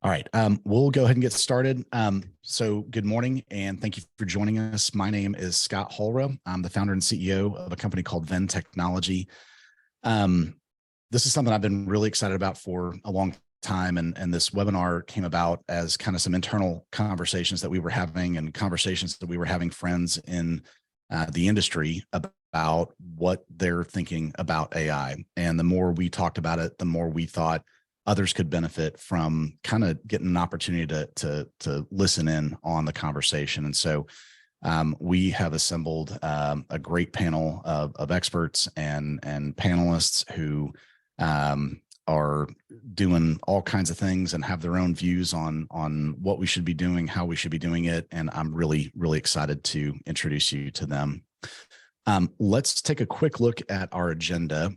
All right, we'll go ahead and get started. So good morning, and thank you for joining us. My name is Scott Hollrah. I'm the founder and CEO of a company called Venn Technology. This is something I've been really excited about for a long time, and this webinar came about as kind of some internal conversations that we were having and conversations that we were having friends in the industry about what they're thinking about AI. And the more we talked about it, the more we thought others could benefit from kind of getting an opportunity to listen in on the conversation. And so we have assembled a great panel of experts and panelists who are doing all kinds of things and have their own views on what we should be doing, how we should be doing it. And I'm really, really excited to introduce you to them. Let's take a quick look at our agenda.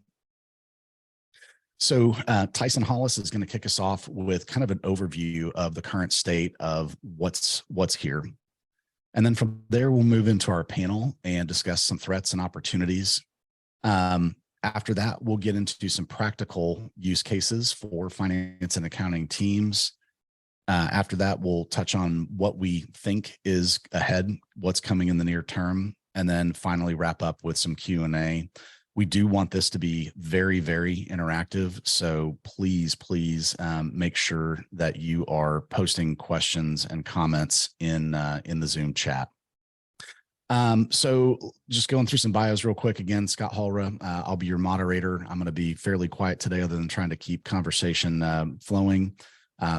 So Tyson Hollas is going to kick us off with kind of an overview of the current state of what's here. And then from there, we'll move into our panel and discuss some threats and opportunities. After that, we'll get into some practical use cases for finance and accounting teams. After that, we'll touch on what we think is ahead, what's coming in the near term, and then finally wrap up with some Q&A. We do want this to be very, very interactive. So please make sure that you are posting questions and comments in the Zoom chat. So just going through some bios real quick. Again, Scott Hollrah, I'll be your moderator. I'm going to be fairly quiet today other than trying to keep conversation flowing.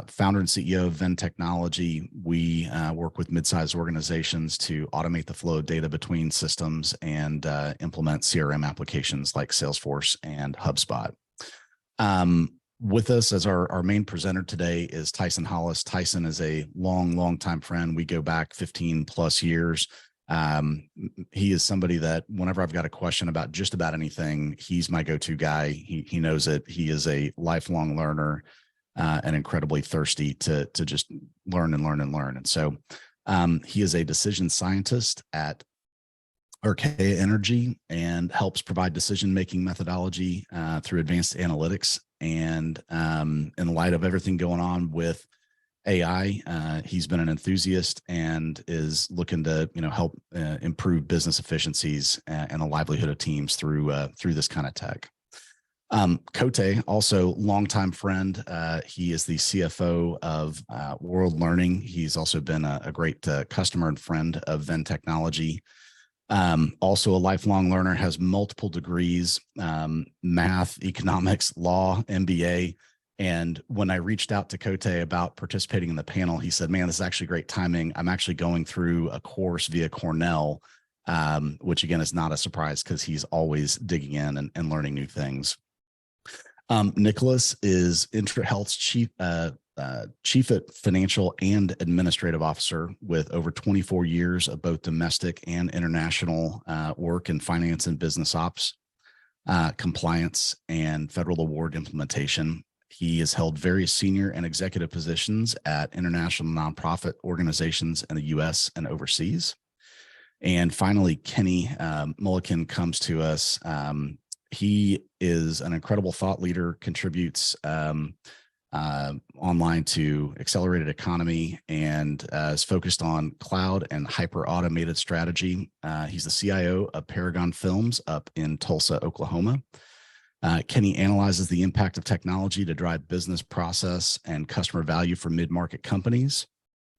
Founder and CEO of Venn Technology. We work with mid-sized organizations to automate the flow of data between systems and implement CRM applications like Salesforce and HubSpot. With us as our main presenter today is Tyson Hollas. Tyson is a long time friend. We go back 15 plus years. He is somebody that whenever I've got a question about just about anything, he's my go-to guy. He knows it. He is a lifelong learner. And incredibly thirsty to just learn. And so he is a decision scientist at Archaea Energy and helps provide decision-making methodology through advanced analytics. And in light of everything going on with AI, he's been an enthusiast and is looking to help improve business efficiencies and the livelihood of teams through this kind of tech. Kote, also longtime friend. He is the CFO of World Learning. He's also been a great customer and friend of Venn Technology. Also a lifelong learner, has multiple degrees, math, economics, law, MBA. And when I reached out to Kote about participating in the panel, he said, man, this is actually great timing. I'm actually going through a course via Cornell, which again is not a surprise because he's always digging in and learning new things. Nikolos is IntraHealth's chief financial and administrative officer with over 24 years of both domestic and international work in finance and business ops, compliance, and federal award implementation. He has held various senior and executive positions at international nonprofit organizations in the U.S. and overseas. And finally, Kenny Mullican comes to us. He is an incredible thought leader, contributes online to Accelerated Economy, and is focused on cloud and hyper-automated strategy. He's the CIO of Paragon Films up in Tulsa, Oklahoma. Kenny analyzes the impact of technology to drive business process and customer value for mid-market companies.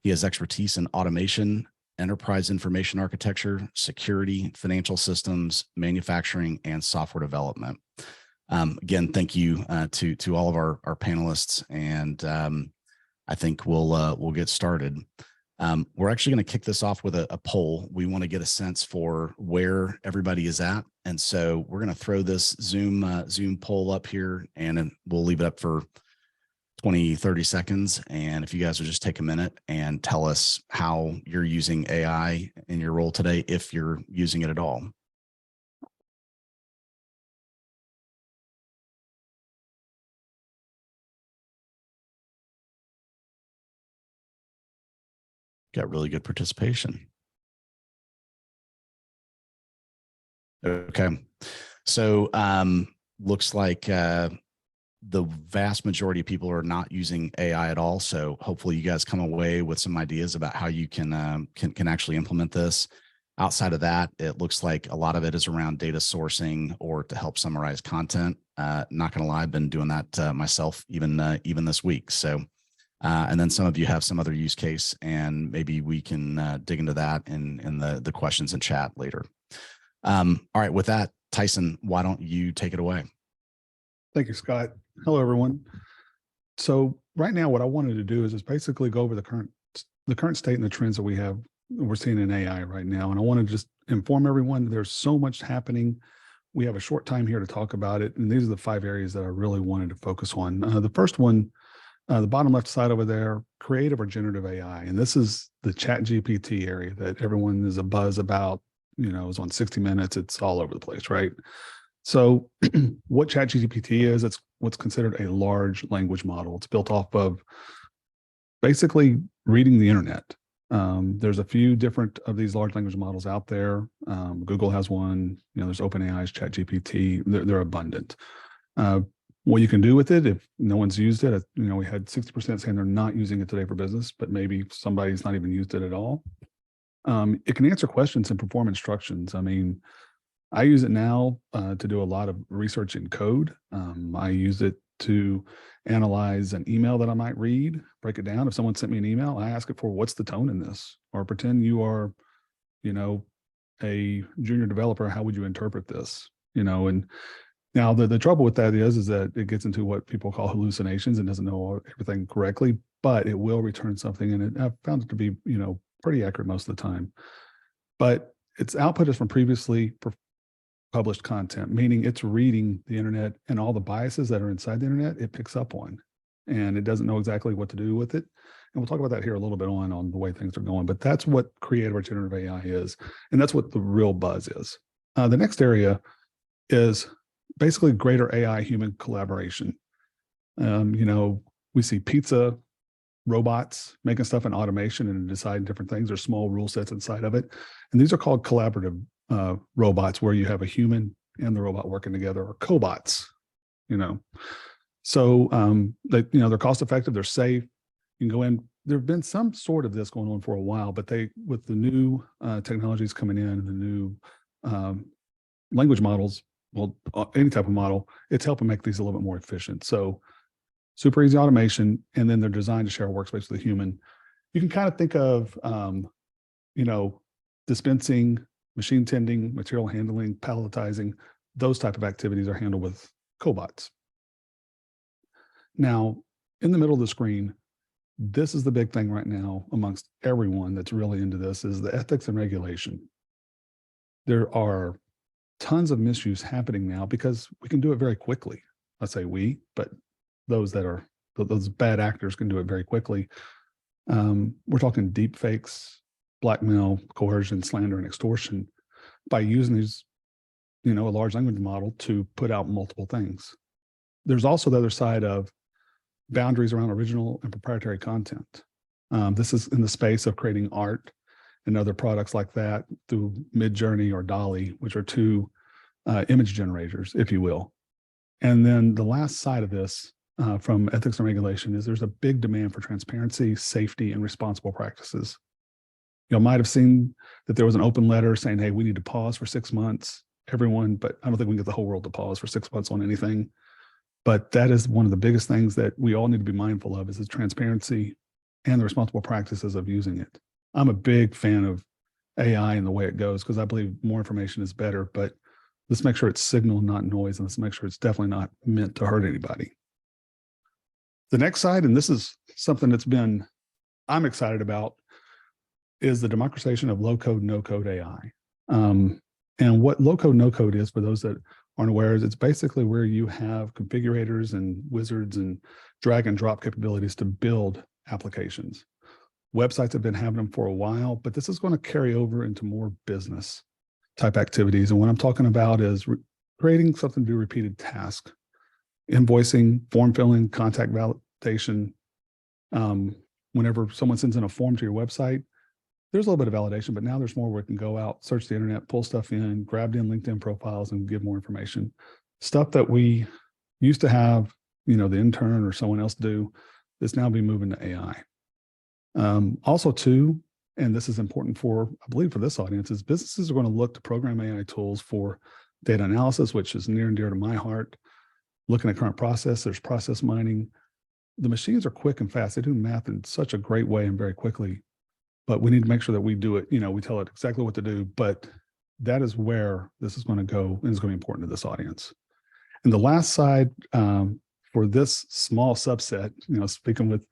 He has expertise in automation, enterprise information architecture, security, financial systems, manufacturing, and software development. Again, thank you to all of our panelists, and I think we'll get started. We're actually going to kick this off with a poll. We want to get a sense for where everybody is at, and so we're going to throw this Zoom poll up here, and we'll leave it up for 20-30 seconds. And if you guys would just take a minute and tell us how you're using AI in your role today, if you're using it at all. Got really good participation. Okay. So looks like the vast majority of people are not using AI at all. So hopefully you guys come away with some ideas about how you can actually implement this. Outside of that, it looks like a lot of it is around data sourcing or to help summarize content. Not going to lie, I've been doing that myself even this week. So, and then some of you have some other use case, and maybe we can dig into that in the questions in chat later. All right, with that, Tyson, why don't you take it away? Thank you, Scott. Hello, everyone. So right now, what I wanted to do is just basically go over the current state and the trends that we're seeing in AI right now. And I want to just inform everyone there's so much happening. We have a short time here to talk about it. And these are the 5 areas that I really wanted to focus on. The first one, the bottom left side over there, creative or generative AI. And this is the ChatGPT area that everyone is a buzz about. You know, it's on 60 Minutes. It's all over the place, right? So what ChatGPT is, it's what's considered a large language model. It's built off of basically reading the internet. There's a few different of these large language models out there. Google has one, you know, there's OpenAI's ChatGPT, they're abundant. What you can do with it, if no one's used it, you know, we had 60% saying they're not using it today for business, but maybe somebody's not even used it at all. It can answer questions and perform instructions. I mean, I use it now to do a lot of research in code. I use it to analyze an email that I might read, break it down. If someone sent me an email, I ask it for what's the tone in this, or pretend you are, you know, a junior developer. How would you interpret this? You know, and now the trouble with that is that it gets into what people call hallucinations and doesn't know everything correctly, but it will return something. And I've found it to be, you know, pretty accurate most of the time. But its output is from previously published content, meaning it's reading the internet and all the biases that are inside the internet, it picks up on, and it doesn't know exactly what to do with it. And we'll talk about that here a little bit on the way things are going, but that's what creative or generative AI is. And that's what the real buzz is. The next area is basically greater AI human collaboration. You know, we see pizza robots making stuff in automation and deciding different things. There's small rule sets inside of it. And these are called collaborative robots, where you have a human and the robot working together, or cobots, you know. So they're cost effective, they're safe. You can go in. There have been some sort of this going on for a while, but with the new technologies coming in and the new language models, well, any type of model, it's helping make these a little bit more efficient. So super easy automation, and then they're designed to share a workspace with a human. You can kind of think of, you know, dispensing, machine tending, material handling, palletizing, those type of activities are handled with cobots. Now, in the middle of the screen, this is the big thing right now amongst everyone that's really into this, is the ethics and regulation. There are tons of misuse happening now because we can do it very quickly. I say we, but those bad actors can do it very quickly. We're talking deep fakes, blackmail, coercion, slander, and extortion by using these, you know, a large language model to put out multiple things. There's also the other side of boundaries around original and proprietary content. This is in the space of creating art and other products like that through Midjourney or DALL-E, which are two image generators, if you will. And then the last side of this from ethics and regulation is there's a big demand for transparency, safety, and responsible practices. You might have seen that there was an open letter saying, hey, we need to pause for 6 months, everyone, but I don't think we can get the whole world to pause for 6 months on anything. But that is one of the biggest things that we all need to be mindful of, is the transparency and the responsible practices of using it. I'm a big fan of AI and the way it goes, because I believe more information is better, but let's make sure it's signal, not noise, and let's make sure it's definitely not meant to hurt anybody. The next side, and this is something I'm excited about, is the democratization of low-code, no-code AI. And what low-code, no-code is, for those that aren't aware, is it's basically where you have configurators and wizards and drag and drop capabilities to build applications. Websites have been having them for a while, but this is going to carry over into more business type activities. And what I'm talking about is creating something to do repeated tasks, invoicing, form filling, contact validation. Whenever someone sends in a form to your website, there's a little bit of validation, but now there's more where we can go out, search the internet, pull stuff in, grab in LinkedIn profiles, and give more information. Stuff that we used to have the intern or someone else do, it's now be moving to AI. Also too, and this is important for, I believe for this audience, is businesses are going to look to program AI tools for data analysis, which is near and dear to my heart. Looking at current process, there's process mining. The machines are quick and fast. They do math in such a great way and very quickly, but we need to make sure that we do it, we tell it exactly what to do, but that is where this is going to go and is going to be important to this audience. And the last side, for this small subset, speaking with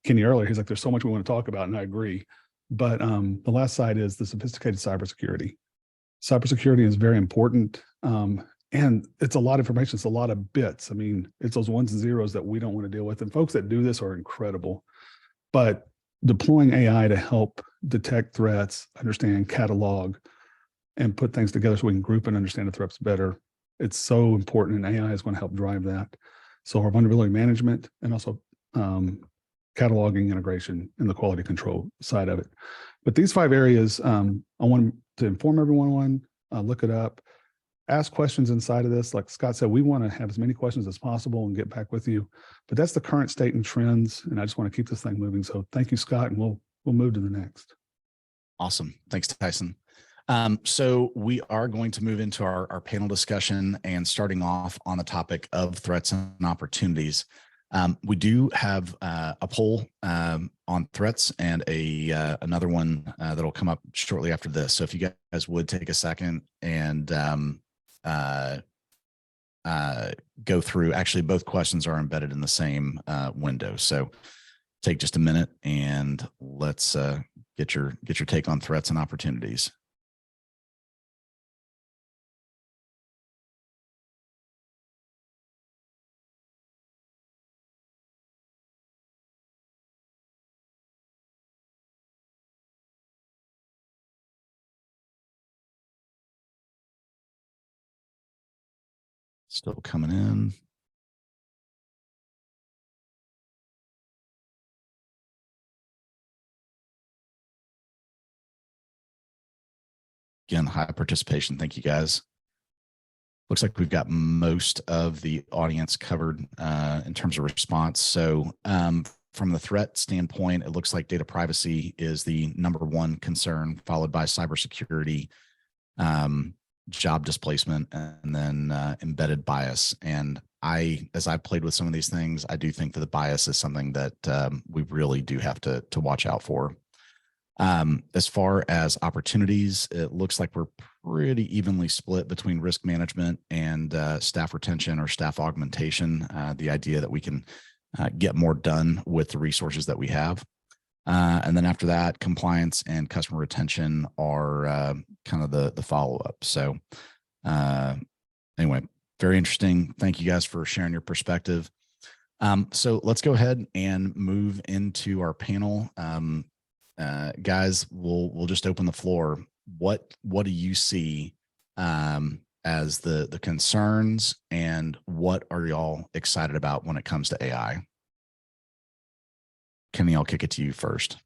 Kenny earlier, he's like, there's so much we want to talk about, and I agree. But the last side is the sophisticated cybersecurity. Cybersecurity is very important. And it's a lot of information. It's a lot of bits. I mean, it's those ones and zeros that we don't want to deal with. And folks that do this are incredible. But deploying AI to help detect threats, understand, catalog, and put things together so we can group and understand the threats better, it's so important. And AI is going to help drive that. So our vulnerability management and also cataloging, integration, and the quality control side of it. But these 5 areas, I want to inform everyone on, look it up, ask questions inside of this. Like Scott said, we want to have as many questions as possible and get back with you. But that's the current state and trends, and I just want to keep this thing moving. So thank you, Scott, and we'll move to the next. Awesome. Thanks, Tyson. So we are going to move into our panel discussion, and starting off on the topic of threats and opportunities. We do have a poll on threats and another one that'll come up shortly after this. So if you guys would take a second and go through, actually both questions are embedded in the same window. So take just a minute and let's get your take on threats and opportunities. Still coming in. Again, high participation. Thank you, guys. Looks like we've got most of the audience covered in terms of response. So from the threat standpoint, it looks like data privacy is the #1 concern, followed by cybersecurity, job displacement, and then embedded bias. And as I've played with some of these things, I do think that the bias is something that we really do have to watch out for. As far as opportunities, it looks like we're pretty evenly split between risk management and staff retention or staff augmentation, the idea that we can get more done with the resources that we have. And then after that, compliance and customer retention are kind of the follow-up. So anyway, very interesting. Thank you guys for sharing your perspective. So let's go ahead and move into our panel. Guys, we'll just open the floor. What do you see as the concerns, and what are y'all excited about when it comes to AI? Kenny, I'll kick it to you first.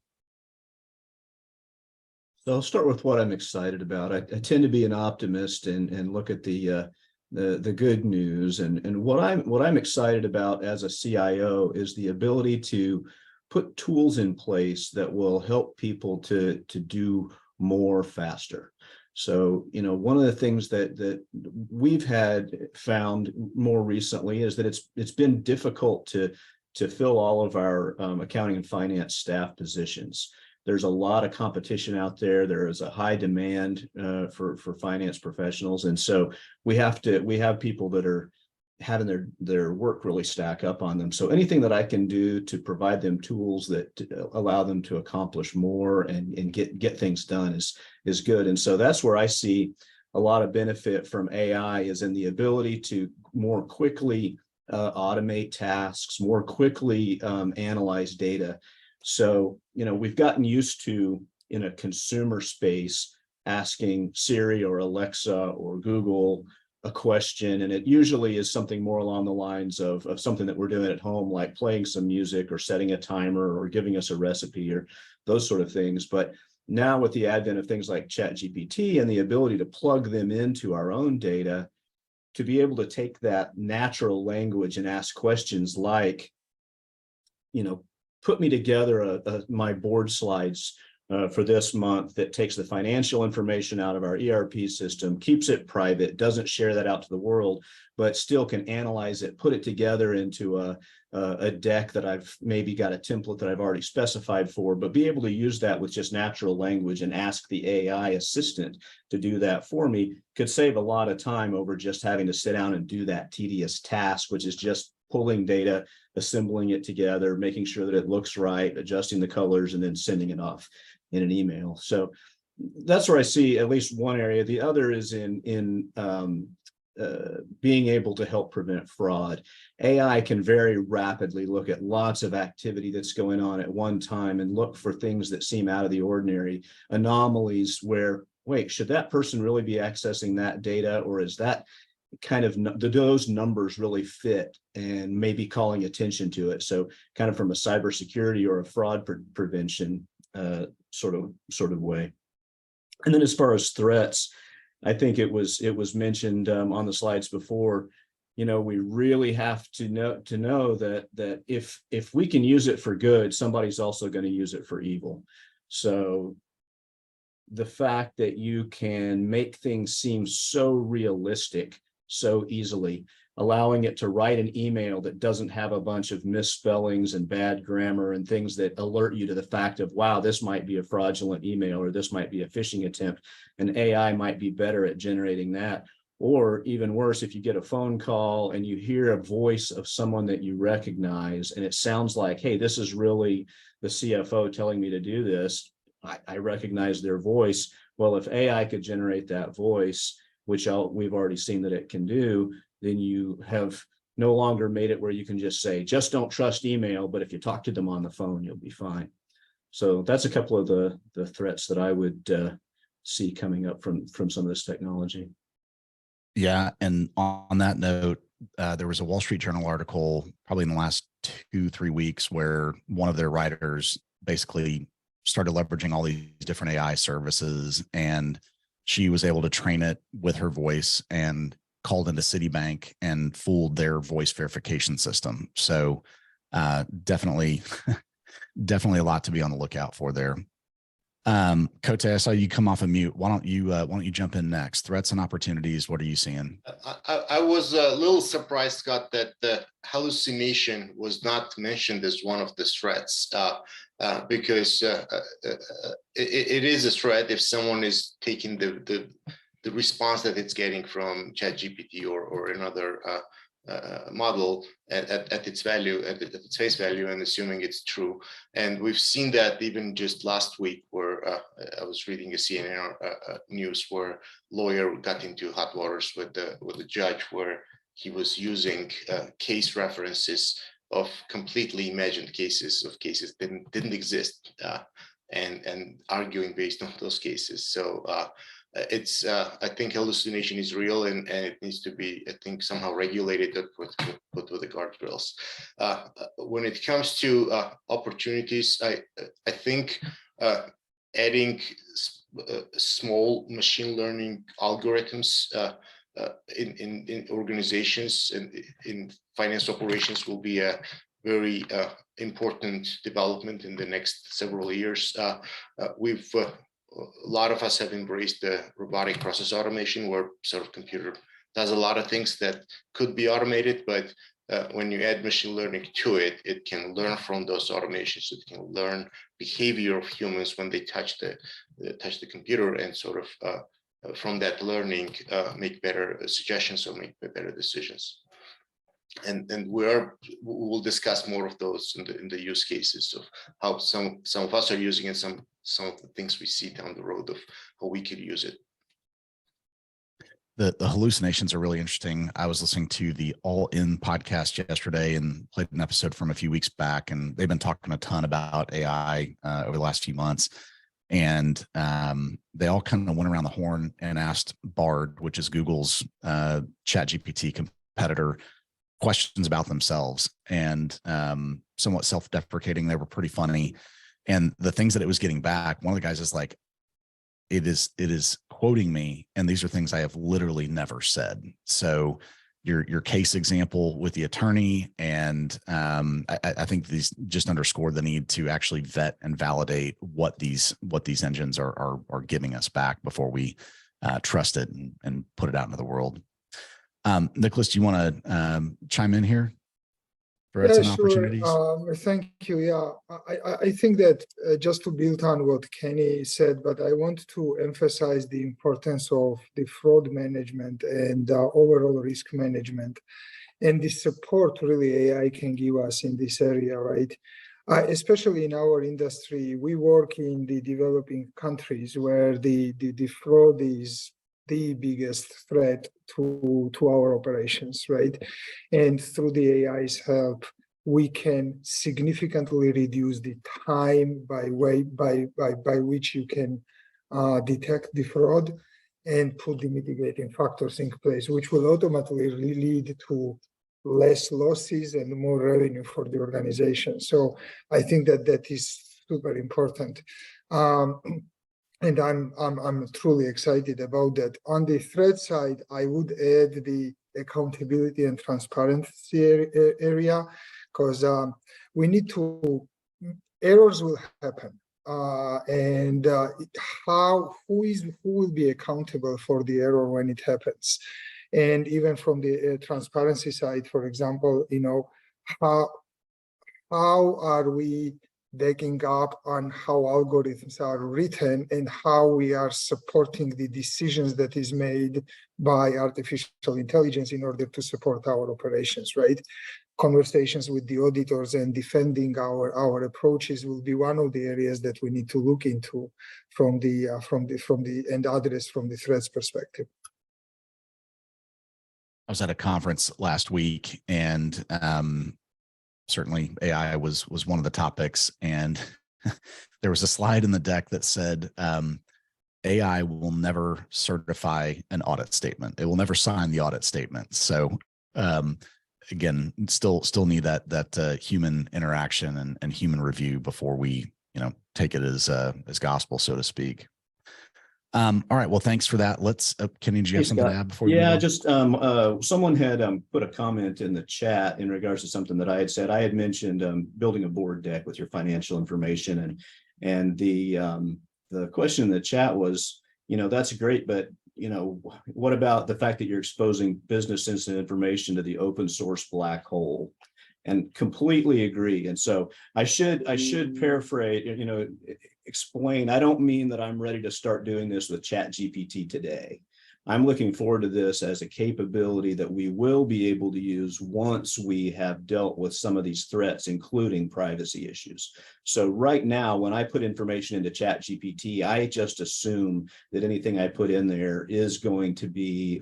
So I'll start with what I'm excited about. I tend to be an optimist and look at the good news. And what I'm excited about as a CIO is the ability to put tools in place that will help people to do more faster. So, one of the things that we've found more recently is that it's been difficult to fill all of our accounting and finance staff positions. There's a lot of competition out there. There is a high demand for finance professionals, and so we have people that are having their work really stack up on them. So anything that I can do to provide them tools that allow them to accomplish more and get things done is good. And so that's where I see a lot of benefit from AI, is in the ability to more quickly automate tasks, more quickly analyze data. So, we've gotten used to, in a consumer space, asking Siri or Alexa or Google a question, and it usually is something more along the lines of something that we're doing at home, like playing some music or setting a timer or giving us a recipe or those sort of things. But now with the advent of things like ChatGPT and the ability to plug them into our own data, to be able to take that natural language and ask questions like, put me together my board slides for this month that takes the financial information out of our ERP system, keeps it private, doesn't share that out to the world, but still can analyze it, put it together into a deck that I've maybe got a template that I've already specified for, but be able to use that with just natural language and ask the AI assistant to do that for me could save a lot of time over just having to sit down and do that tedious task, which is just pulling data, assembling it together, making sure that it looks right, adjusting the colors, and then sending it off in an email. So that's where I see at least one area. The other is in being able to help prevent fraud. AI can very rapidly look at lots of activity that's going on at one time and look for things that seem out of the ordinary, anomalies where, wait, should that person really be accessing that data, or is that kind of, do those numbers really fit, and maybe calling attention to it? So kind of from a cybersecurity or a fraud prevention sort of way. And then as far as threats, I think it was mentioned on the slides before, we really have to know that if we can use it for good, somebody's also going to use it for evil. So the fact that you can make things seem so realistic so easily, allowing it to write an email that doesn't have a bunch of misspellings and bad grammar and things that alert you to the fact of, wow, this might be a fraudulent email, or this might be a phishing attempt, and AI might be better at generating that. Or even worse, if you get a phone call and you hear a voice of someone that you recognize, and it sounds like, hey, this is really the CFO telling me to do this. I recognize their voice. Well, if AI could generate that voice, which we've already seen that it can do, then you have no longer made it where you can just say, just don't trust email, but if you talk to them on the phone, you'll be fine. So that's a couple of the threats that I would see coming up from some of this technology. Yeah. And on that note, there was a Wall Street Journal article probably in the last 2-3 weeks where one of their writers basically started leveraging all these different AI services, and she was able to train it with her voice and called into Citibank and fooled their voice verification system. So definitely a lot to be on the lookout for there. Kote, I saw you come off of mute. Why don't you jump in next? Threats and opportunities. What are you seeing? I was a little surprised, Scott, that the hallucination was not mentioned as one of the threats, because it is a threat if someone is taking the response that it's getting from ChatGPT or another model at its value, at its face value, and assuming it's true. And we've seen that even just last week, where I was reading a CNN news where lawyer got into hot waters with the judge, where he was using case references of completely imagined cases that didn't exist, and arguing based on those cases. So it's I think hallucination is real, and it needs to be, I think, somehow regulated, put with the guardrails. When it comes to opportunities, I think adding small machine learning algorithms in organizations and in finance operations will be a very important development in the next several years. A lot of us have embraced the robotic process automation, where sort of computer does a lot of things that could be automated, but when you add machine learning to it, it can learn from those automations. It can learn behavior of humans when they touch the computer, and sort of from that learning make better suggestions or make better decisions. And we'll discuss more of those in the use cases of how some of us are using it, some of the things we see down the road of how we could use it. The hallucinations are really interesting. I was listening to the All In podcast yesterday and played an episode from a few weeks back, and they've been talking a ton about AI over the last few months. And they all kind of went around the horn and asked Bard, which is Google's ChatGPT competitor, questions about themselves, and somewhat self-deprecating. They were pretty funny. And the things that it was getting back, one of the guys is like, it is quoting me, and these are things I have literally never said. So your case example with the attorney, and I think these just underscore the need to actually vet and validate what these engines are giving us back before we trust it and put it out into the world. Nikolos, do you want to chime in here? Yeah, and sure. opportunities? Thank you. Yeah, I think that just to build on what Kenny said, but I want to emphasize the importance of the fraud management and overall risk management, and the support really AI can give us in this area, right? Especially in our industry, we work in the developing countries where the fraud is the biggest threat to our operations, right? And through the AI's help, we can significantly reduce the time by which you can detect the fraud and put the mitigating factors in place, which will ultimately lead to less losses and more revenue for the organization. So I think that is super important. And I'm truly excited about that. On the threat side, I would add the accountability and transparency area, because we need to, errors will happen. And who will be accountable for the error when it happens? And even from the transparency side, for example, how are we backing up on how algorithms are written and how we are supporting the decisions that is made by artificial intelligence in order to support our operations, right? Conversations with the auditors and defending our approaches will be one of the areas that we need to look into from the and address from the threats perspective. I was at a conference last week, and certainly AI was one of the topics, and there was a slide in the deck that said AI will never certify an audit statement. It will never sign the audit statement. So again, still need that human interaction and human review before we take it as gospel, so to speak. All right. Well, thanks for that. Let's, Kenny, do you have something to add before we move on? Just someone had put a comment in the chat in regards to something that I had said. I had mentioned building a board deck with your financial information, and the question in the chat was, that's great, but what about the fact that you're exposing business sensitive information to the open source black hole? And completely agree. And so I should paraphrase, explain. I don't mean that I'm ready to start doing this with ChatGPT today. I'm looking forward to this as a capability that we will be able to use once we have dealt with some of these threats, including privacy issues. So right now, when I put information into ChatGPT, I just assume that anything I put in there is going to be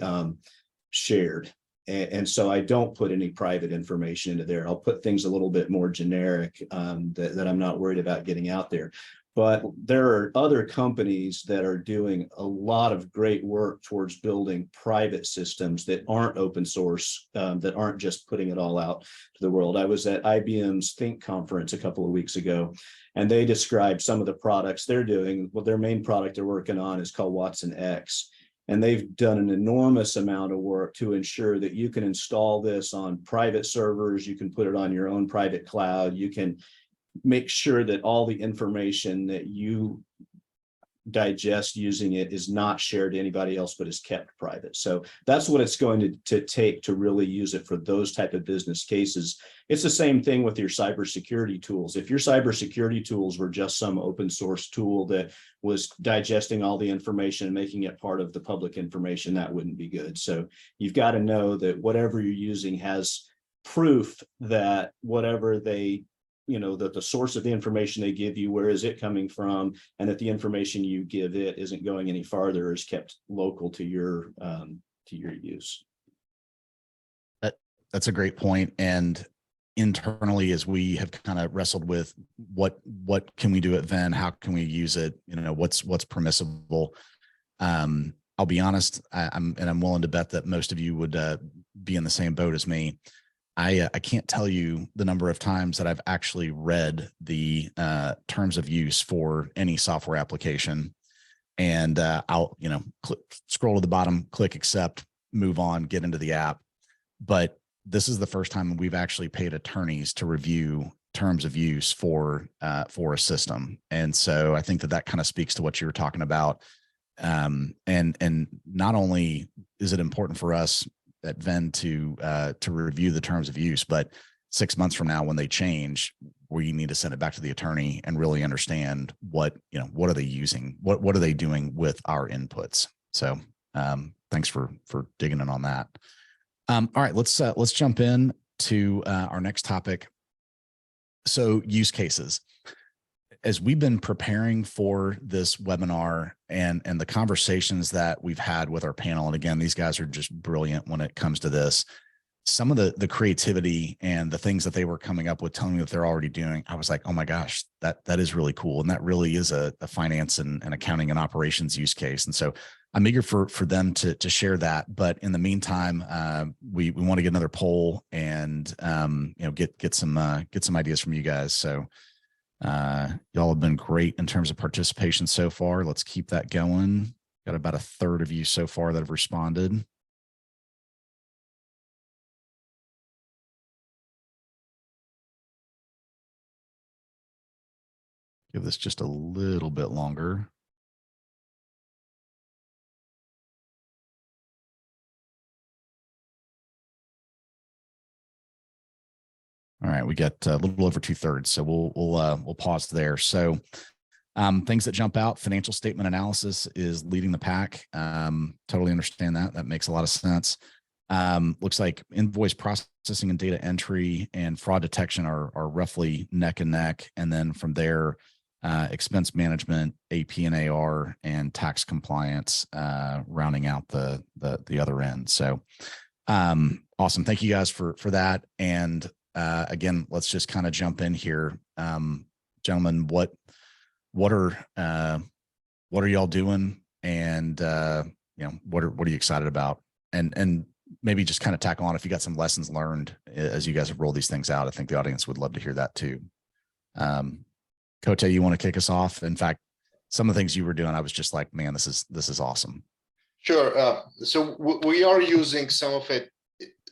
shared. And so I don't put any private information into there. I'll put things a little bit more generic that I'm not worried about getting out there. But there are other companies that are doing a lot of great work towards building private systems that aren't open source, that aren't just putting it all out to the world. I was at IBM's Think conference a couple of weeks ago, and they described some of the products they're doing. Well, their main product they're working on is called Watson X. And they've done an enormous amount of work to ensure that you can install this on private servers, you can put it on your own private cloud, you can make sure that all the information that you digest using it is not shared to anybody else, but is kept private. So that's what it's going to take to really use it for those type of business cases. It's the same thing with your cybersecurity tools. If your cybersecurity tools were just some open source tool that was digesting all the information and making it part of the public information, that wouldn't be good. So you've got to know that whatever you're using has proof that whatever they that the source of the information they give you, where is it coming from, and that the information you give it isn't going any farther, is kept local to your use. That's a great point. And internally, as we have kind of wrestled with what can we do at Venn, how can we use it, what's permissible. I'll be honest, I'm willing to bet that most of you would be in the same boat as me. I can't tell you the number of times that I've actually read the terms of use for any software application. and I'll, scroll to the bottom, click accept, move on, get into the app. But this is the first time we've actually paid attorneys to review terms of use for a system. And so I think that kind of speaks to what you were talking about. And not only is it important for us at Venn to review the terms of use, but 6 months from now, when they change, we need to send it back to the attorney and really understand what are they using? What are they doing with our inputs? So thanks for digging in on that. All right, let's jump in to our next topic. So use cases. As we've been preparing for this webinar and the conversations that we've had with our panel, and again, these guys are just brilliant when it comes to this. Some of the creativity and the things that they were coming up with, telling me that they're already doing, I was like, oh my gosh, that is really cool. And that really is a finance and accounting and operations use case. And so I'm eager for them to share that. But in the meantime, we want to get another poll and get some ideas from you guys. So y'all have been great in terms of participation so far. Let's keep that going. Got about a third of you so far that have responded. Give this just a little bit longer. All right, we got a little over 2/3, so we'll pause there. So things that jump out: financial statement analysis is leading the pack. Totally understand that. That makes a lot of sense. Looks like invoice processing and data entry and fraud detection are roughly neck and neck, and then from there, expense management, AP and AR, and tax compliance rounding out the other end. So awesome. Thank you guys for that. And again, let's just kind of jump in here. Gentlemen, what are y'all doing? And what are you excited about? And maybe just kind of tackle on if you got some lessons learned as you guys have rolled these things out. I think the audience would love to hear that too. Kote, you want to kick us off? In fact, some of the things you were doing, I was just like, man, this is awesome. Sure. So we are using some of it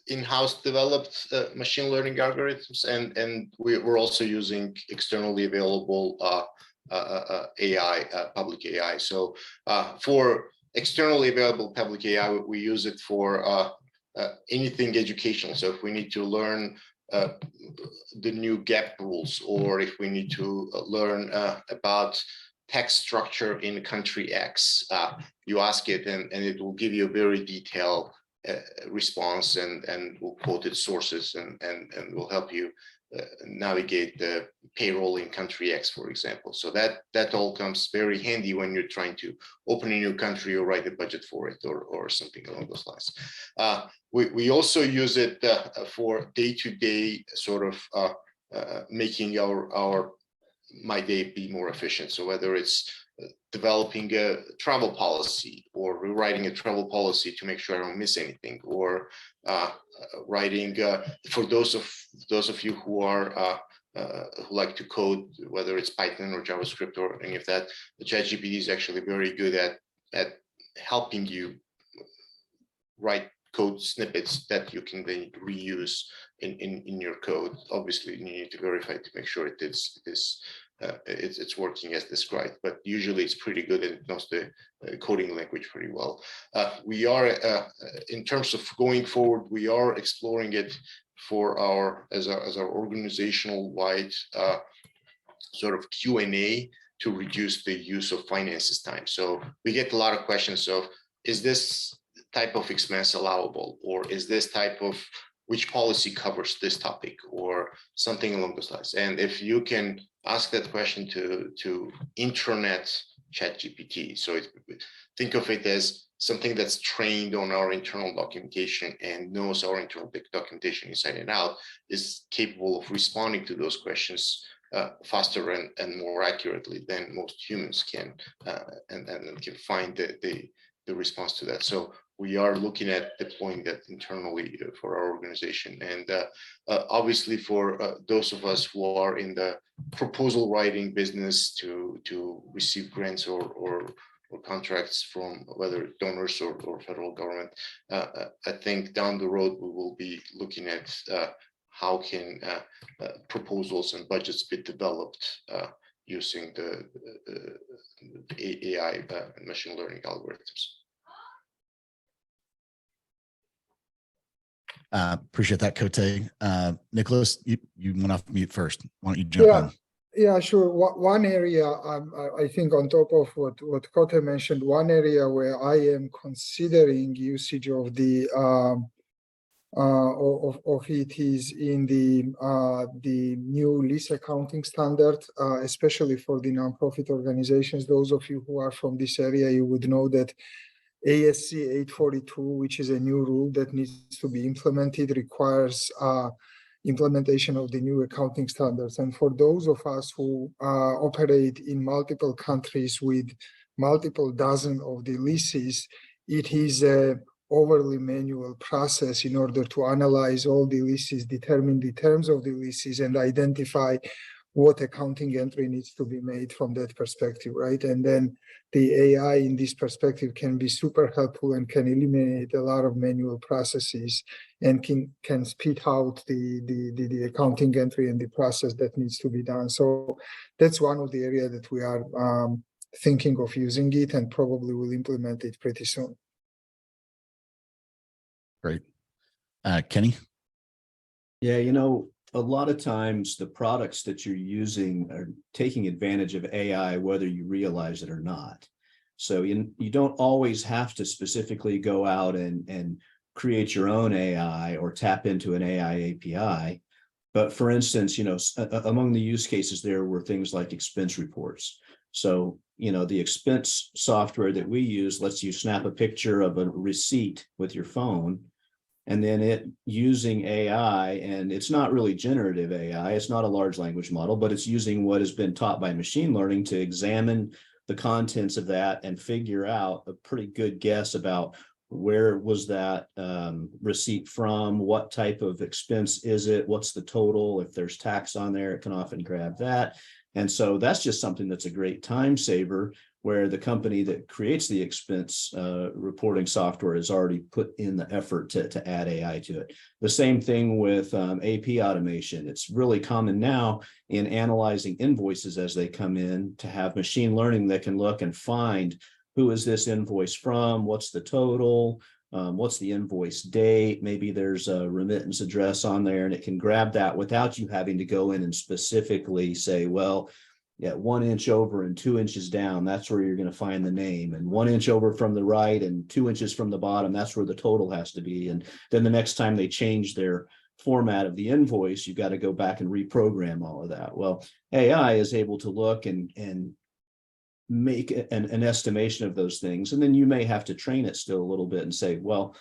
in-house developed machine learning algorithms, and we're also using externally available AI, public AI. So for externally available public AI, we use it for anything educational. So if we need to learn the new GAAP rules, or if we need to learn about tax structure in country X, you ask it and it will give you a very detailed response and will quote its sources and will help you navigate the payroll in country X, for example. So that all comes very handy when you're trying to open a new country or write a budget for it or something along those lines. We also use it for day-to-day sort of making my day be more efficient. So whether it's developing a travel policy or rewriting a travel policy to make sure I don't miss anything, or writing for those of you who are who like to code, whether it's Python or JavaScript or any of that, the ChatGPT is actually very good at helping you write code snippets that you can then reuse in your code. Obviously, you need to verify to make sure it's working as described, but usually it's pretty good and it knows the coding language pretty well. We are, in terms of going forward, we are exploring it for as our organizational wide sort of Q&A to reduce the use of finances time. So we get a lot of questions of, is this type of expense allowable, or is this type of, which policy covers this topic, or something along those lines. And if you can ask that question to intranet ChatGPT, so think of it as something that's trained on our internal documentation and knows our internal documentation inside and out, is capable of responding to those questions faster and more accurately than most humans can, and can find the response to that. So we are looking at deploying that internally for our organization. And obviously for those of us who are in the proposal writing business to receive grants or contracts from whether donors or federal government. I think down the road we will be looking at how can proposals and budgets be developed using the AI and machine learning algorithms. Appreciate that, Kote. Nikolos, you went off mute first. Why don't you jump in? Yeah, sure. One area I think on top of what Kote mentioned, one area where I am considering usage of the of it is in the new lease accounting standard, especially for the nonprofit organizations. Those of you who are from this area, you would know that ASC 842, which is a new rule that needs to be implemented, requires implementation of the new accounting standards. And for those of us who operate in multiple countries with multiple dozen of the leases, it is a overly manual process in order to analyze all the leases, determine the terms of the leases, and identify what accounting entry needs to be made from that perspective, right? And then the AI in this perspective can be super helpful and can eliminate a lot of manual processes and can speed out the accounting entry and the process that needs to be done. So that's one of the areas that we are thinking of using it, and probably will implement it pretty soon. Great. Kenny? Yeah, you know, a lot of times the products that you're using are taking advantage of AI, whether you realize it or not. So you don't always have to specifically go out and create your own AI or tap into an AI API. But for instance, you know, among the use cases there were things like expense reports. So, you know, the expense software that we use lets you snap a picture of a receipt with your phone, and then it using AI, and it's not really generative AI, it's not a large language model, but it's using what has been taught by machine learning to examine the contents of that and figure out a pretty good guess about where was that receipt from, what type of expense is it, what's the total, if there's tax on there, it can often grab that. And so that's just something that's a great time saver, where the company that creates the expense reporting software has already put in the effort to add AI to it. The same thing with AP automation. It's really common now in analyzing invoices as they come in to have machine learning that can look and find who is this invoice from, what's the total, what's the invoice date, maybe there's a remittance address on there, and it can grab that without you having to go in and specifically say, well, yeah, 1 inch over and 2 inches down, that's where you're going to find the name, and 1 inch over from the right and 2 inches from the bottom, that's where the total has to be. And then the next time they change their format of the invoice, you've got to go back and reprogram all of that. Well, AI is able to look and make an estimation of those things. And then you may have to train it still a little bit and say, well,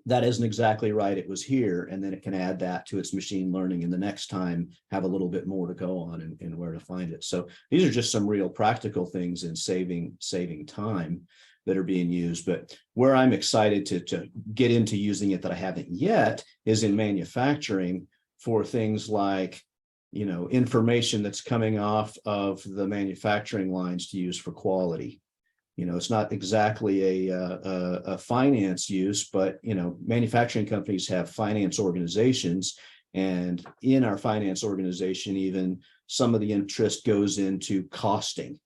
that isn't exactly right, it was here. And then it can add that to its machine learning, and the next time have a little bit more to go on and where to find it. So these are just some real practical things in saving time that are being used. But where I'm excited to get into using it that I haven't yet is in manufacturing, for things like, you know, information that's coming off of the manufacturing lines to use for quality. You know, it's not exactly a finance use, but, you know, manufacturing companies have finance organizations, and in our finance organization, even some of the interest goes into costing.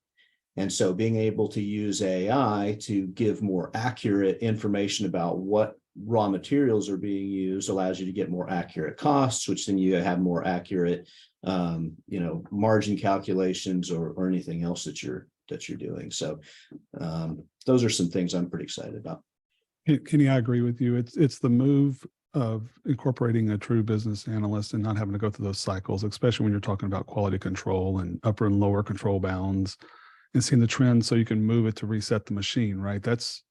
And so being able to use AI to give more accurate information about what raw materials are being used allows you to get more accurate costs, which then you have more accurate, you know, margin calculations or anything else that you're doing. So those are some things I'm pretty excited about. Kenny, I agree with you. It's the move of incorporating a true business analyst and not having to go through those cycles, especially when you're talking about quality control and upper and lower control bounds, and seeing the trend so you can move it to reset the machine, right? That's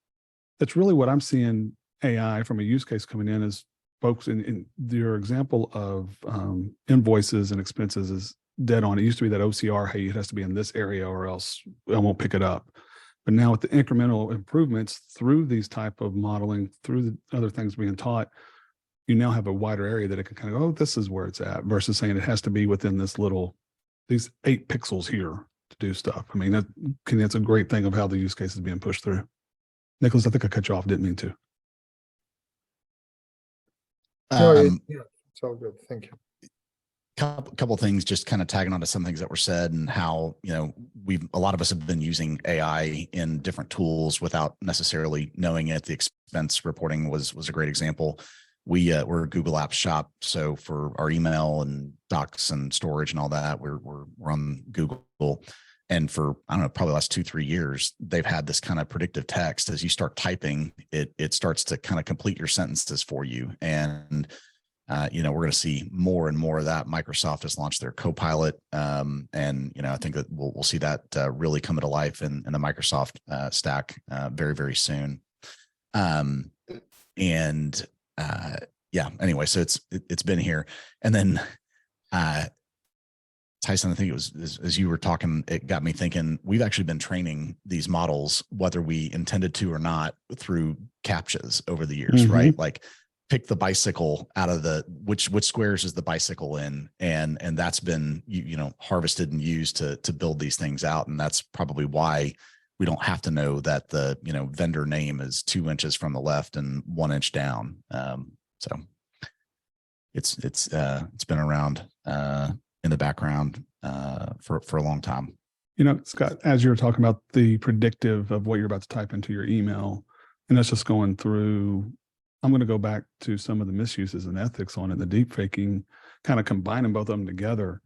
really what I'm seeing AI from a use case coming in, is folks in your example of invoices and expenses is dead on. It used to be that OCR, hey, it has to be in this area or else I won't pick it up. But now with the incremental improvements through these type of modeling, through the other things being taught, you now have a wider area that it can kind of go, oh, this is where it's at, versus saying it has to be within these 8 pixels here. to do stuff. I mean, that's a great thing of how the use case is being pushed through. Nikolos, I think I cut you off. Didn't mean to. No, yeah, it's all good. Thank you. Couple things, just kind of tagging on to some things that were said, and how, you know, a lot of us have been using AI in different tools without necessarily knowing it. The expense reporting was a great example. We're a Google Apps shop, so for our email and docs and storage and all that, we're on Google. And for, I don't know, probably the last 2-3 years, they've had this kind of predictive text. As you start typing, it starts to kind of complete your sentences for you. And you know, we're going to see more and more of that. Microsoft has launched their Copilot, and you know, I think that we'll see that really come to life in the Microsoft stack very, very soon. Yeah. Anyway, so it's been here, and then Tyson, I think it was as you were talking, it got me thinking. We've actually been training these models, whether we intended to or not, through CAPTCHAs over the years, right? Like, pick the bicycle out of the which squares is the bicycle in, and that's been you know harvested and used to build these things out. And that's probably why we don't have to know that the, you know, vendor name is 2 inches from the left and 1 inch down. So it's been around in the background for a long time. You know, Scott, as you were talking about the predictive of what you're about to type into your email, and that's just going through, I'm going to go back to some of the misuses and ethics on it, the deep faking, kind of combining both of them together.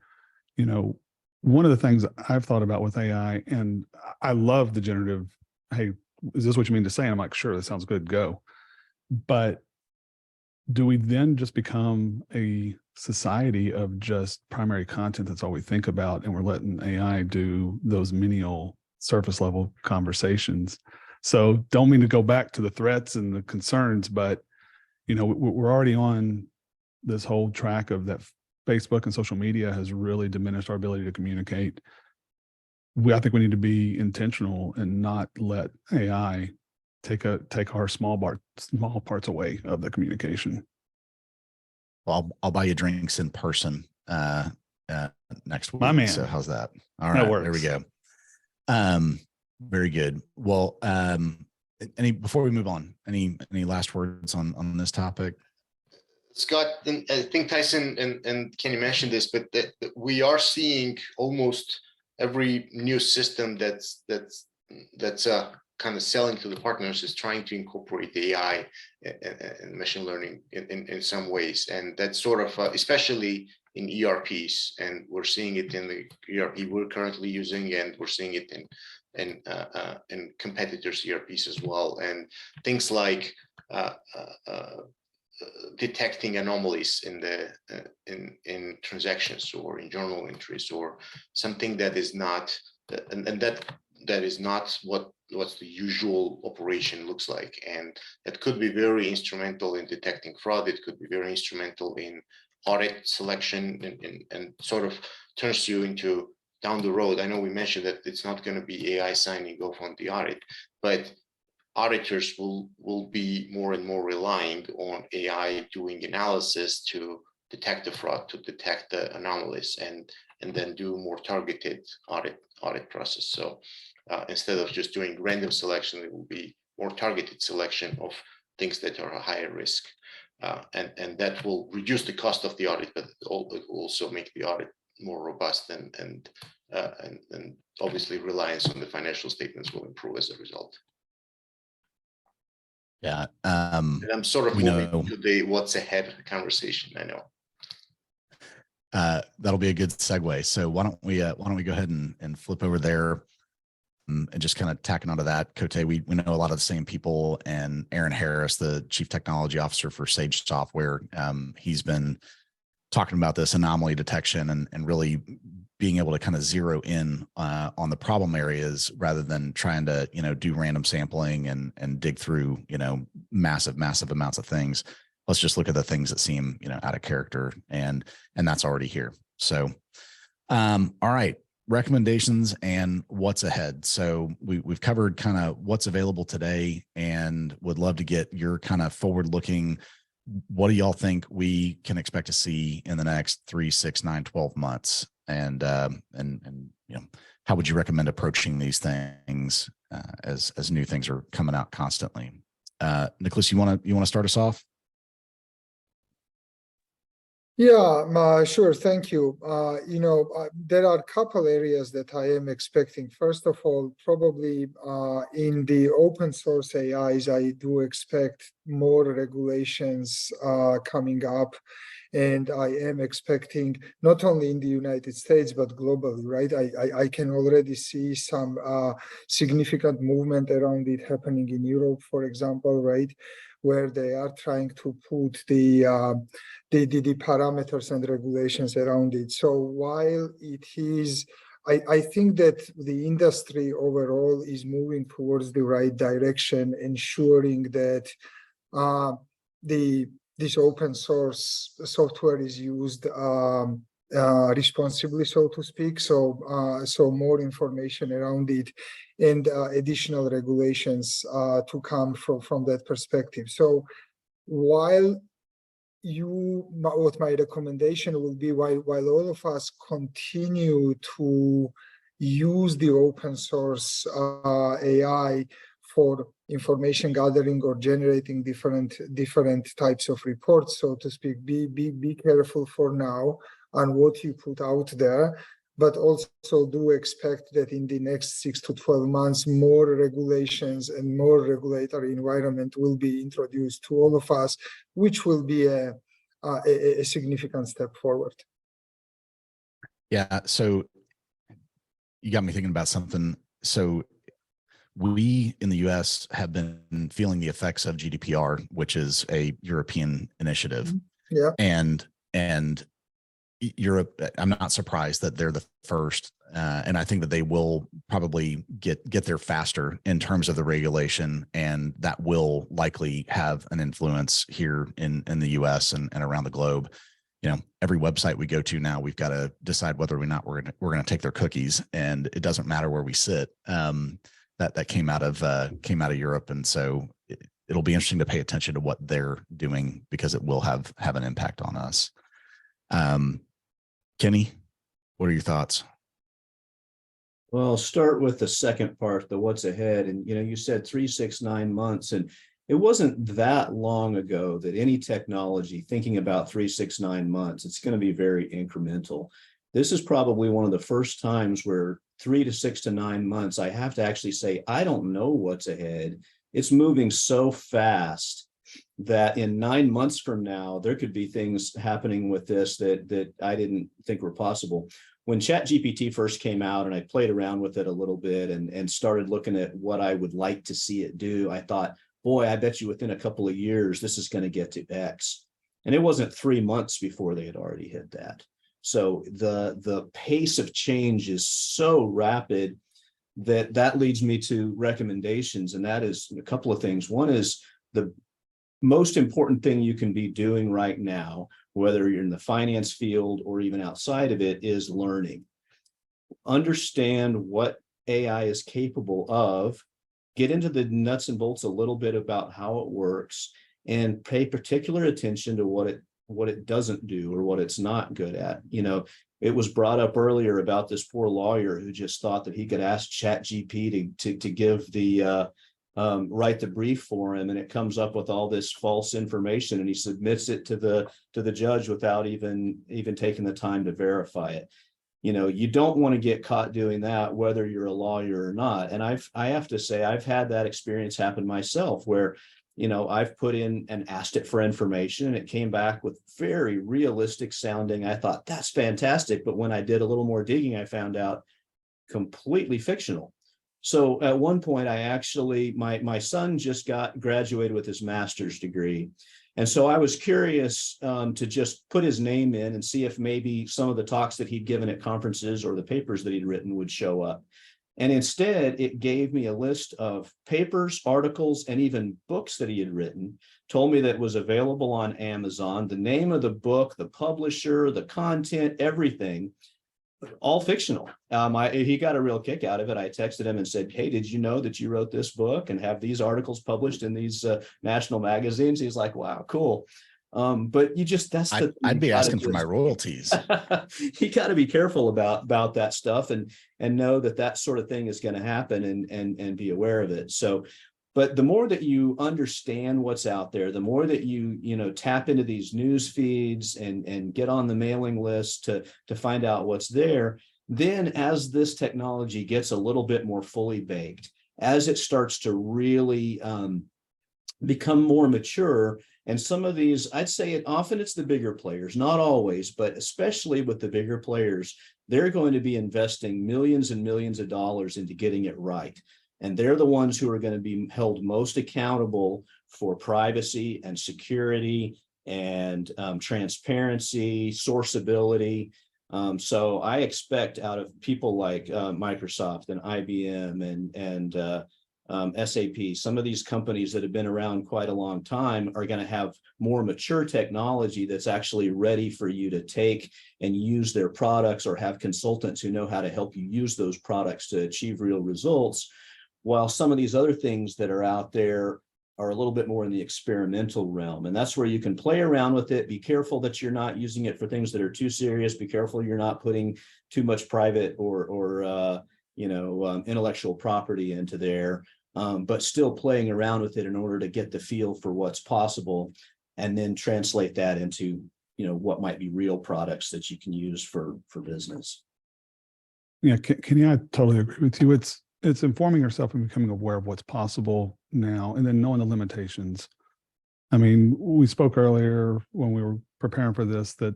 You know, one of the things I've thought about with AI, and I love the generative, hey, is this what you mean to say? And I'm like, sure, that sounds good, go. But do we then just become a society of just primary content? That's all we think about, and we're letting AI do those menial surface level conversations. So don't mean to go back to the threats and the concerns, but you know, we're already on this whole track of that. Facebook and social media has really diminished our ability to communicate. I think we need to be intentional and not let AI take our small parts away of the communication. Well, I'll buy you drinks in person next week. My man. So how's that? All right, there we go. Very good. Well, before we move on, any last words on this topic? Scott, I think Tyson and Kenny mentioned this, but we are seeing almost every new system that's kind of selling to the partners is trying to incorporate AI and machine learning in some ways, and that's sort of especially in ERPs, and we're seeing it in the ERP we're currently using, and we're seeing it in competitors' ERPs as well, and things like detecting anomalies in transactions or in journal entries, or something that is not, and that is not what the usual operation looks like, and that could be very instrumental in detecting fraud. It could be very instrumental in audit selection, and sort of turns you into, down the road, I know we mentioned that it's not going to be AI signing off on the audit, but auditors will be more and more relying on AI doing analysis to detect the fraud, to detect the anomalies, and then do more targeted audit process. So instead of just doing random selection, it will be more targeted selection of things that are a higher risk, and that will reduce the cost of the audit, but it will also make the audit more robust, and obviously reliance on the financial statements will improve as a result. Yeah. And I'm sort of moving to the what's ahead conversation. I know. That'll be a good segue. So why don't we go ahead and flip over there, and just kind of tacking onto that. Kote, we know a lot of the same people, and Aaron Harris, the Chief Technology Officer for Sage Software, he's been talking about this anomaly detection and really being able to kind of zero in on the problem areas rather than trying to, you know, do random sampling and dig through, you know, massive amounts of things. Let's just look at the things that seem, you know, out of character, and that's already here. So, all right, recommendations and what's ahead. So we've covered kind of what's available today, and would love to get your kind of forward-looking. What do y'all think we can expect to see in the next 3, 6, 9, 12 months? And you know, how would you recommend approaching these things as new things are coming out constantly? Nikolos, you want to start us off? Yeah, sure. Thank you. There are a couple areas that I am expecting. First of all, probably in the open source AIs, I do expect more regulations coming up. And I am expecting not only in the United States, but globally, right? I can already see some significant movement around it happening in Europe, for example, right? Where they are trying to put the parameters and regulations around it. So while it is, I think that the industry overall is moving towards the right direction, ensuring that this open source software is used responsibly, so to speak. So more information around it and additional regulations to come from that perspective. So while what my recommendation will be, while all of us continue to use the open source AI for information gathering or generating different types of reports, so to speak, be careful for now on what you put out there, but also do expect that in the next 6 to 12 months, more regulations and more regulatory environment will be introduced to all of us, which will be a significant step forward. Yeah. So you got me thinking about something. So we in the US have been feeling the effects of GDPR, which is a European initiative. Yeah. And Europe, I'm not surprised that they're the first. And I think that they will probably get there faster in terms of the regulation. And that will likely have an influence here in the US and around the globe. Every website we go to now, we've got to decide whether or not we're going to take their cookies, and it doesn't matter where we sit. That came out of Europe. And so it'll be interesting to pay attention to what they're doing, because it will have an impact on us. Kenny, what are your thoughts? Well, I'll start with the second part, the what's ahead. And, you said 3, 6, 9 months, and it wasn't that long ago that any technology, thinking about 3, 6, 9 months, it's going to be very incremental. This is probably one of the first times where 3 to 6 to 9 months, I have to actually say, I don't know what's ahead. It's moving so fast that in 9 months from now, there could be things happening with this that I didn't think were possible. When ChatGPT first came out and I played around with it a little bit and started looking at what I would like to see it do, I thought, boy, I bet you within a couple of years, this is going to get to X. And it wasn't 3 months before they had already hit that. So the pace of change is so rapid that leads me to recommendations. And that is a couple of things. One is the most important thing you can be doing right now, whether you're in the finance field or even outside of it, is learning. Understand what AI is capable of, get into the nuts and bolts a little bit about how it works, and pay particular attention to what it doesn't do or what it's not good at. It was brought up earlier about this poor lawyer who just thought that he could ask ChatGPT to give the write the brief for him, and it comes up with all this false information, and he submits it to the judge without even taking the time to verify it. You don't want to get caught doing that, whether you're a lawyer or not. And I have to say, I've had that experience happen myself, where I've put in and asked it for information, and it came back with very realistic sounding. I thought, that's fantastic. But when I did a little more digging, I found out completely fictional. So at one point, I actually, my son just graduated with his master's degree. And so I was curious to just put his name in and see if maybe some of the talks that he'd given at conferences or the papers that he'd written would show up. And instead, it gave me a list of papers, articles, and even books that he had written, told me that it was available on Amazon, the name of the book, the publisher, the content, everything, all fictional. He got a real kick out of it. I texted him and said, hey, did you know that you wrote this book and have these articles published in these national magazines? He's like, wow, cool. But you just, that's the I'd be asking for my just, royalties. you got to be careful about that stuff and know that sort of thing is going to happen and be aware of it. So, but the more that you understand what's out there, the more that you tap into these news feeds and get on the mailing list to find out what's there, then as this technology gets a little bit more fully baked, as it starts to really become more mature, and some of these, I'd say often it's the bigger players, not always, but especially with the bigger players, they're going to be investing millions and millions of dollars into getting it right. And they're the ones who are going to be held most accountable for privacy and security and transparency, sourceability. So I expect out of people like Microsoft and IBM and SAP, some of these companies that have been around quite a long time are going to have more mature technology that's actually ready for you to take and use their products, or have consultants who know how to help you use those products to achieve real results. While some of these other things that are out there are a little bit more in the experimental realm. And that's where you can play around with it. Be careful that you're not using it for things that are too serious. Be careful you're not putting too much private or intellectual property into there, but still playing around with it in order to get the feel for what's possible, and then translate that into what might be real products that you can use for business. Yeah, Kenny, I totally agree with you. It's informing yourself and becoming aware of what's possible now, and then knowing the limitations. I mean, we spoke earlier when we were preparing for this that,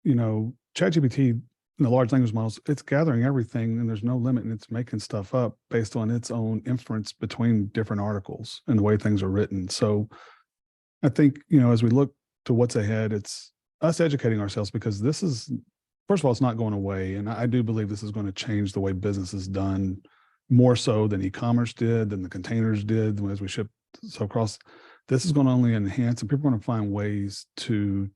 ChatGPT and the large language models, it's gathering everything and there's no limit, and it's making stuff up based on its own inference between different articles and the way things are written. So I think, as we look to what's ahead, it's us educating ourselves, because this is, first of all, it's not going away. And I do believe this is going to change the way business is done, more so than e-commerce did, than the containers did as we ship so across. This is going to only enhance, and people are going to find ways to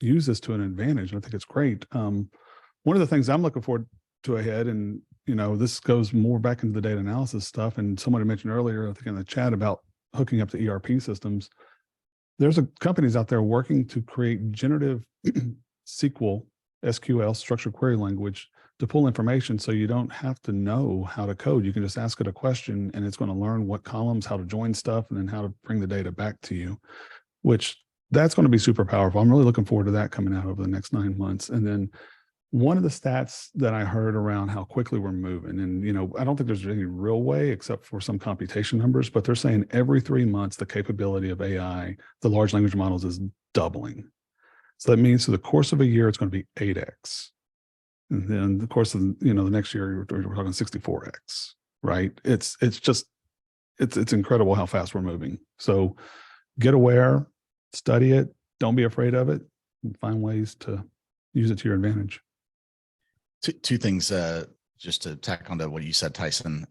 use this to an advantage. And I think it's great. One of the things I'm looking forward to ahead, and this goes more back into the data analysis stuff, and somebody mentioned earlier, I think in the chat, about hooking up to ERP systems. There's companies out there working to create generative SQL, structured query language, to pull information, so you don't have to know how to code. You can just ask it a question and it's going to learn what columns, how to join stuff, and then how to bring the data back to you, which that's going to be super powerful. I'm really looking forward to that coming out over the next 9 months. And then one of the stats that I heard around how quickly we're moving, and I don't think there's any real way except for some computation numbers, but they're saying every 3 months, the capability of AI, the large language models, is doubling. So that means through the course of a year, it's going to be 8x. And then the course of, the next year, we're talking 64x, right? It's incredible how fast we're moving. So get aware, study it, don't be afraid of it, and find ways to use it to your advantage. Two things, just to tack onto what you said, Tyson.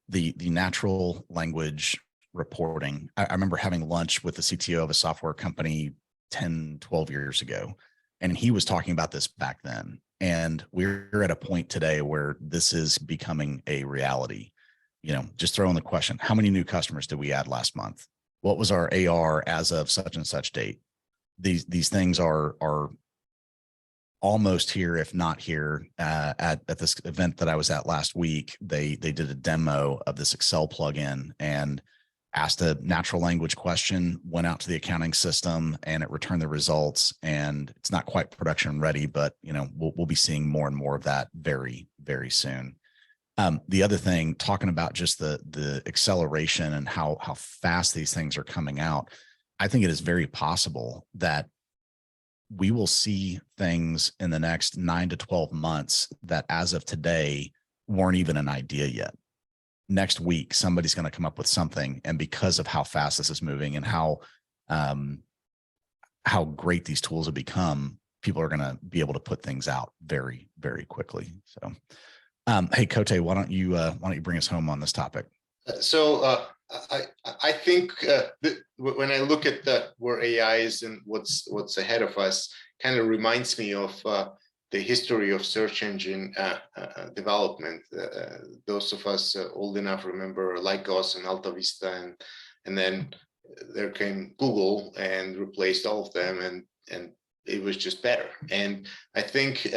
The natural language reporting. I remember having lunch with the CTO of a software company 10, 12 years ago, and he was talking about this back then. And we're at a point today where this is becoming a reality. Just throw in the question, how many new customers did we add last month? What was our AR as of such and such date? These things are almost here, if not here. At this event that I was at last week, they did a demo of this Excel plugin and asked a natural language question, went out to the accounting system, and it returned the results. And it's not quite production ready, but we'll be seeing more and more of that very, very soon. The other thing, talking about just the acceleration and how fast these things are coming out, I think it is very possible that we will see things in the next 9 to 12 months that as of today weren't even an idea yet. Next week, somebody's going to come up with something. And because of how fast this is moving and how great these tools have become, people are going to be able to put things out very, very quickly. So, hey, Kote, why don't you bring us home on this topic? So I think when I look at where AI is and what's ahead of us, kind of reminds me of the history of search engine development. Those of us old enough remember Lycos and Alta Vista, and then there came Google and replaced all of them, and it was just better. And I think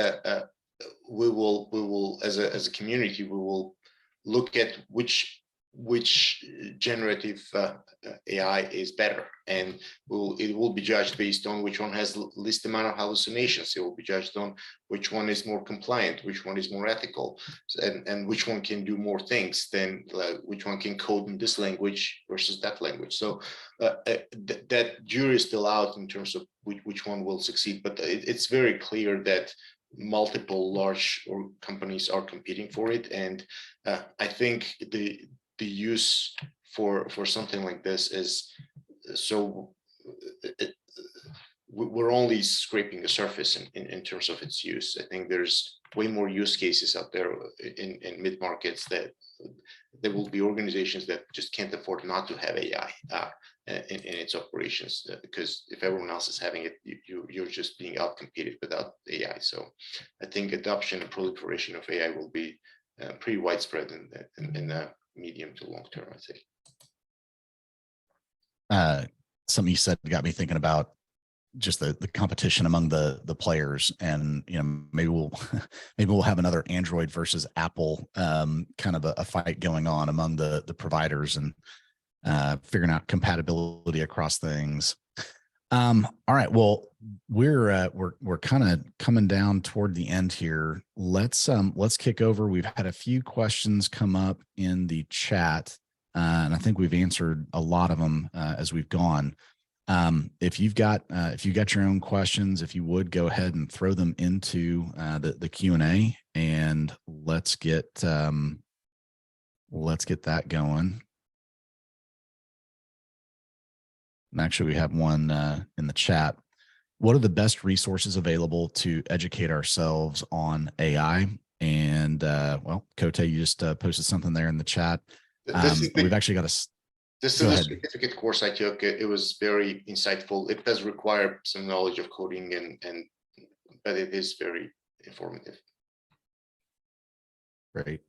we will as a community, we will look at which generative AI is better, and it will be judged based on which one has the least amount of hallucinations. It will be judged on which one is more compliant, which one is more ethical, and which one can do more things than which one can code in this language versus that language. So that jury is still out in terms of which one will succeed, but it's very clear that multiple large companies are competing for it, and I think the use for something like this is so we're only scraping the surface in terms of its use. I think there's way more use cases out there in mid markets that there will be organizations that just can't afford not to have AI in its operations, because if everyone else is having it, you're just being outcompeted without AI. So I think adoption and proliferation of AI will be pretty widespread in the medium to long term, I think. Something you said got me thinking about just the competition among the players, and maybe we'll have another Android versus Apple kind of a fight going on among the providers, and figuring out compatibility across things. All right, well, we're kind of coming down toward the end here. Let's kick over. We've had a few questions come up in the chat, and I think we've answered a lot of them as we've gone. If you've got your own questions, if you would go ahead and throw them into the Q&A, and let's get that going. And actually, we have one in the chat. What are the best resources available to educate ourselves on AI? And well, Kote, you just posted something there in the chat. We've actually got a. This is a certificate course I took. It was very insightful. It does require some knowledge of coding, but it is very informative. Great.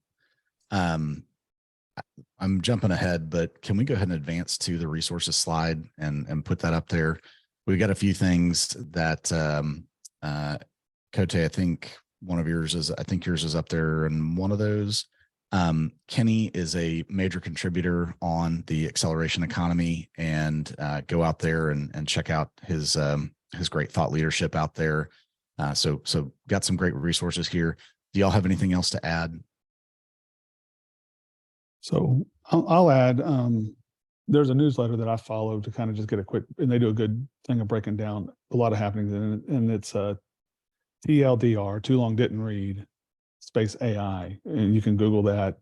I'm jumping ahead, but can we go ahead and advance to the resources slide and put that up there? We've got a few things that Kote, I think yours is up there, and one of those. Kenny is a major contributor on the acceleration economy, and go out there and check out his great thought leadership out there. So got some great resources here. Do y'all have anything else to add? So I'll add, there's a newsletter that I follow to kind of just get a quick, and they do a good thing of breaking down a lot of happenings in it, and it's TLDR, too long didn't read, space AI, and you can Google that,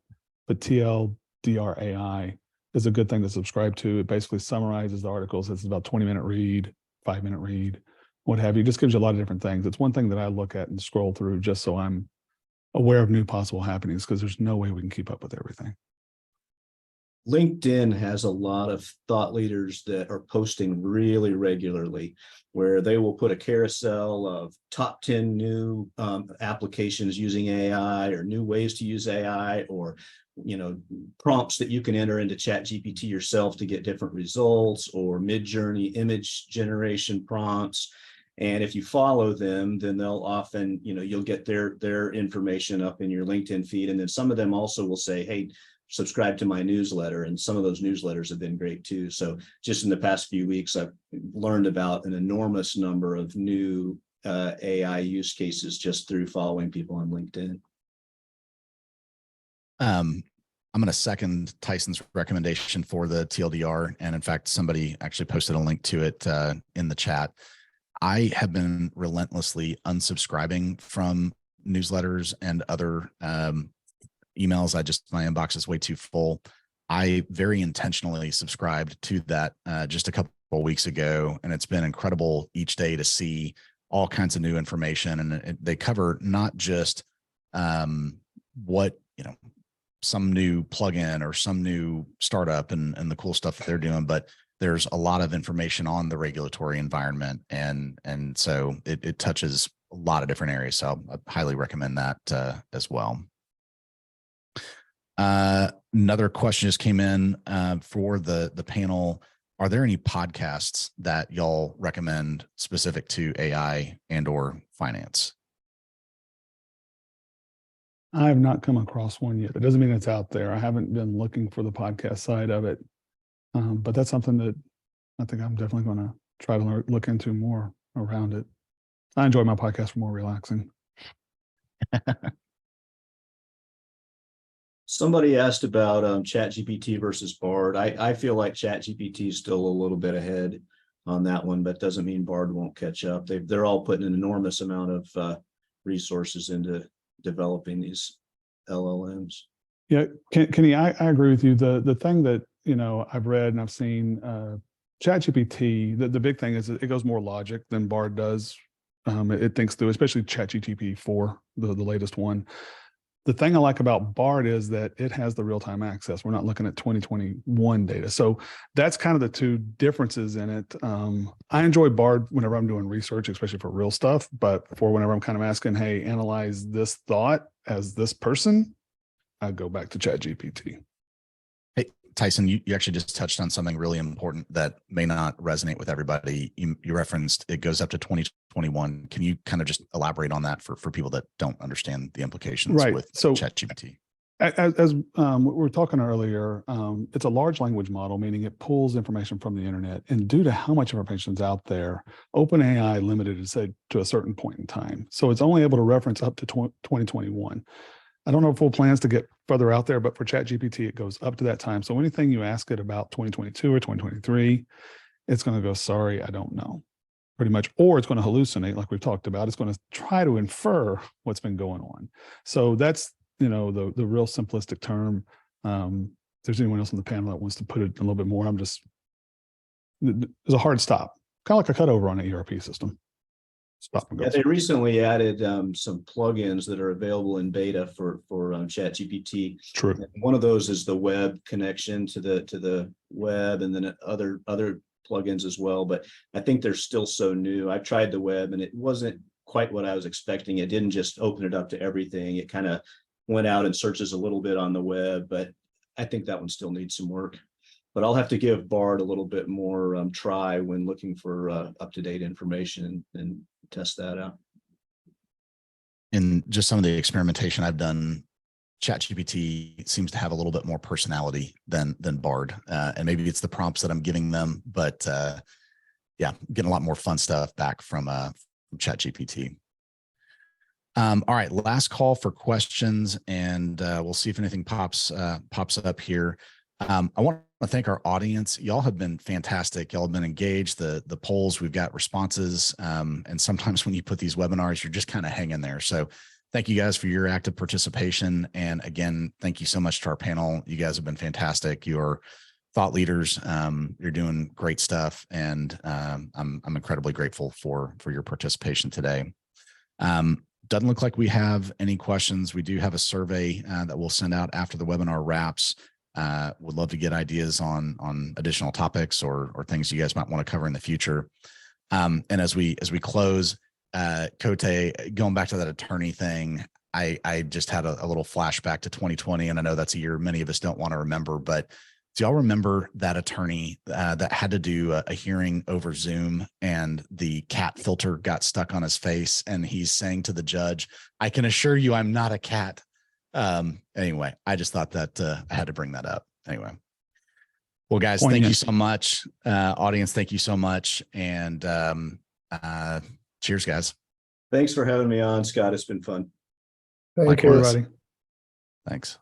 but TLDR AI is a good thing to subscribe to. It basically summarizes the articles. It's about 20-minute read, 5-minute read, what have you. It just gives you a lot of different things. It's one thing that I look at and scroll through just so I'm aware of new possible happenings, because there's no way we can keep up with everything. LinkedIn has a lot of thought leaders that are posting really regularly, where they will put a carousel of top 10 new applications using AI, or new ways to use AI, or prompts that you can enter into ChatGPT yourself to get different results, or mid-journey image generation prompts. And if you follow them, then they'll often, you'll get their information up in your LinkedIn feed. And then some of them also will say, hey, subscribe to my newsletter, and some of those newsletters have been great too. So just in the past few weeks, I've learned about an enormous number of new AI use cases just through following people on LinkedIn. I'm going to second Tyson's recommendation for the TLDR, and in fact, somebody actually posted a link to it in the chat. I have been relentlessly unsubscribing from newsletters and other emails. My inbox is way too full. I very intentionally subscribed to that just a couple of weeks ago, and it's been incredible each day to see all kinds of new information. And they cover not just what, some new plugin or some new startup and the cool stuff that they're doing, but there's a lot of information on the regulatory environment. And so it touches a lot of different areas. So I highly recommend that as well. Another question just came in for the panel. are there any podcasts that y'all recommend specific to AI and or finance? I have not come across one yet. That doesn't mean it's out there. I haven't been looking for the podcast side of it. But that's something that I think I'm definitely going to try to look into more around it. I enjoy my podcast for more relaxing. Somebody asked about ChatGPT versus Bard. I feel like ChatGPT is still a little bit ahead on that one, but doesn't mean Bard won't catch up. They're all putting an enormous amount of resources into developing these LLMs. Yeah, Kenny, I agree with you. The thing that I've read and I've seen, ChatGPT, the big thing is it goes more logic than Bard does. It thinks through, especially ChatGPT 4, the latest one. The thing I like about Bard is that it has the real-time access. We're not looking at 2021 data. So that's kind of the two differences in it. I enjoy Bard whenever I'm doing research, especially for real stuff, but for whenever I'm kind of asking, hey, analyze this thought as this person, I go back to ChatGPT. Hey, Tyson, you actually just touched on something really important that may not resonate with everybody. You referenced it goes up to 2021. Can you kind of just elaborate on that for people that don't understand the implications with ChatGPT? As we were talking earlier, it's a large language model, meaning it pulls information from the internet. And due to how much information is out there, OpenAI limited it said to a certain point in time. So it's only able to reference up to 2021. I don't know full plans to get further out there, but for ChatGPT, it goes up to that time. So anything you ask it about 2022 or 2023, it's going to go, sorry, I don't know, pretty much. Or it's going to hallucinate, like we've talked about. It's going to try to infer what's been going on. So that's, the real simplistic term. If there's anyone else on the panel that wants to put it a little bit more, there's a hard stop, kind of like a cutover on an ERP system. Stop and go. Yeah, they recently added some plugins that are available in beta for ChatGPT. True. And one of those is the web connection to the web, and then other plugins as well. But I think they're still so new. I tried the web, and it wasn't quite what I was expecting. It didn't just open it up to everything. It kind of went out and searches a little bit on the web, but I think that one still needs some work. But I'll have to give Bard a little bit more try when looking for up-to-date information and test that out. In just some of the experimentation I've done, ChatGPT seems to have a little bit more personality than Bard. And maybe it's the prompts that I'm giving them, but yeah, getting a lot more fun stuff back from ChatGPT. All right, last call for questions, and we'll see if anything pops up here. I want to thank our audience. Y'all have been fantastic. Y'all have been engaged. The polls, we've got responses. And sometimes when you put these webinars, you're just kind of hanging there. So thank you guys for your active participation. And again, thank you so much to our panel. You guys have been fantastic. You're thought leaders. You're doing great stuff. And I'm incredibly grateful for your participation today. Doesn't look like we have any questions. We do have a survey that we'll send out after the webinar wraps. Would love to get ideas on additional topics or things you guys might want to cover in the future. And as we close, Kote, going back to that attorney thing, I just had a little flashback to 2020, and I know that's a year many of us don't want to remember, but do y'all remember that attorney that had to do a hearing over Zoom, and the cat filter got stuck on his face, and he's saying to the judge, "I can assure you I'm not a cat." Anyway, I just thought that I had to bring that up. Anyway, well, guys, thank you so much. Audience, thank you so much. And cheers, guys. Thanks for having me on, Scott. It's been fun. Thank you, everybody. Thanks.